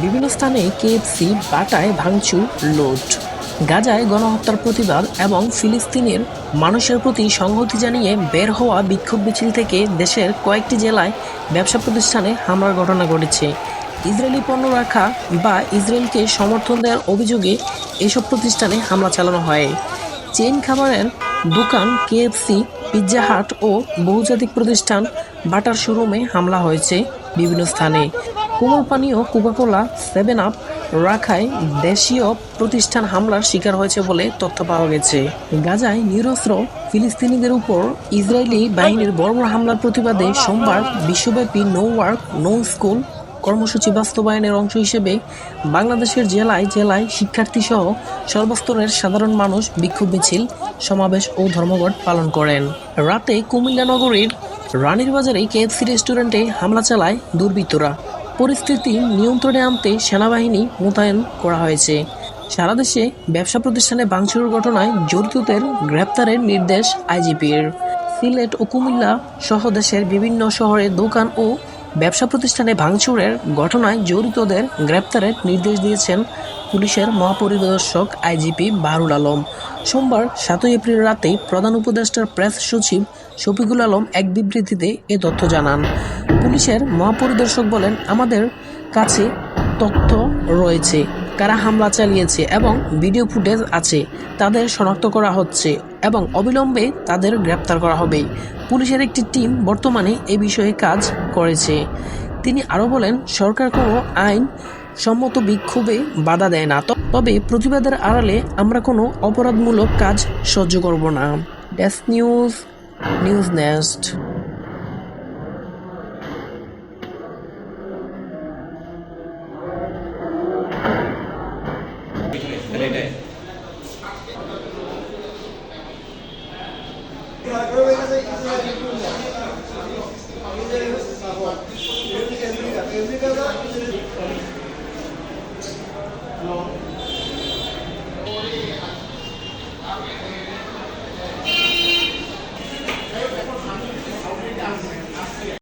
বিভিন্ন স্থানে কেএফসি বাটায় ভাঙচুর, লুট। গাজায় গণহত্যার প্রতিবাদ এবং ফিলিস্তিনের মানুষের প্রতি সংহতি জানিয়ে বের হওয়া বিক্ষোভ মিছিল থেকে দেশের কয়েকটি জেলায় ব্যবসা প্রতিষ্ঠানে হামলার ঘটনা ঘটেছে। ইসরায়েলি পণ্য রাখা বা ইসরায়েলকে সমর্থন দেওয়ার অভিযোগে এসব প্রতিষ্ঠানে হামলা চালানো হয়। চেইন খাবারের দোকান কেএফসি, পিৎজা হাট ও বহুজাতিক প্রতিষ্ঠান বাটার শোরুমে হামলা হয়েছে বিভিন্ন স্থানে। কোমল পানীয় কোকা-কোলা, 7 আপ রাখায় দেশীয় প্রতিষ্ঠান হামলার শিকার হয়েছে বলে তথ্য পাওয়া গেছে। গাজায় নিরস্ত্র ফিলিস্তিনিদের উপর ইসরায়েলি বাহিনীর বর্বর হামলার প্রতিবাদে সোমবার বিশ্বব্যাপী নো ওয়ার্ক নো স্কুল কর্মসূচি বাস্তবায়নের অংশ হিসেবে বাংলাদেশের জেলায় জেলায় শিক্ষার্থীসহ সর্বস্তরের সাধারণ মানুষ বিক্ষোভ মিছিল, সমাবেশ ও ধর্মঘট পালন করেন। রাতে কুমিল্লা নগরীর রানীর বাজারে কেএফসি রেস্টুরেন্টে হামলা চালায় দুর্বৃত্তরা। পরিস্থিতি নিয়ন্ত্রণে আনতে সেনাবাহিনী মোতায়েন করা হয়েছে। সারা দেশে ব্যবসা প্রতিষ্ঠানে ভাঙচুরের ঘটনায় জড়িতদের গ্রেপ্তারের নির্দেশ আইজিপির। সিলেট ও কুমিল্লা সহ দেশের বিভিন্ন শহরে দোকান ও ব্যবসা প্রতিষ্ঠানে ভাঙচুরের ঘটনায় জড়িতদের গ্রেপ্তারের নির্দেশ দিয়েছেন পুলিশের মহাপরিদর্শক আইজিপি বাহরুল আলম। সোমবার 7 এপ্রিল রাতে প্রধান উপদেষ্টার প্রেস সচিব শফিকুল আলম এক বিবৃতিতে এ তথ্য জানান। পুলিশের মহাপরিদর্শক বলেন, আমাদের কাছে তথ্য রয়েছে কারা হামলা চালিয়েছে এবং ভিডিও ফুটেজ আছে, তাদের শনাক্ত করা হচ্ছে এবং অবিলম্বে তাদের গ্রেপ্তার করা হবে। পুলিশের একটি টিম বর্তমানে এ বিষয়ে কাজ করেছে। তিনি আরও বলেন, সরকার কোনো আইন সম্মত বিক্ষোভে বাধা দেয় না, তবে প্রতিবাদের আড়ালে আমরা কোনো অপরাধমূলক কাজ সহ্য করব না। Desk news, news nest. No.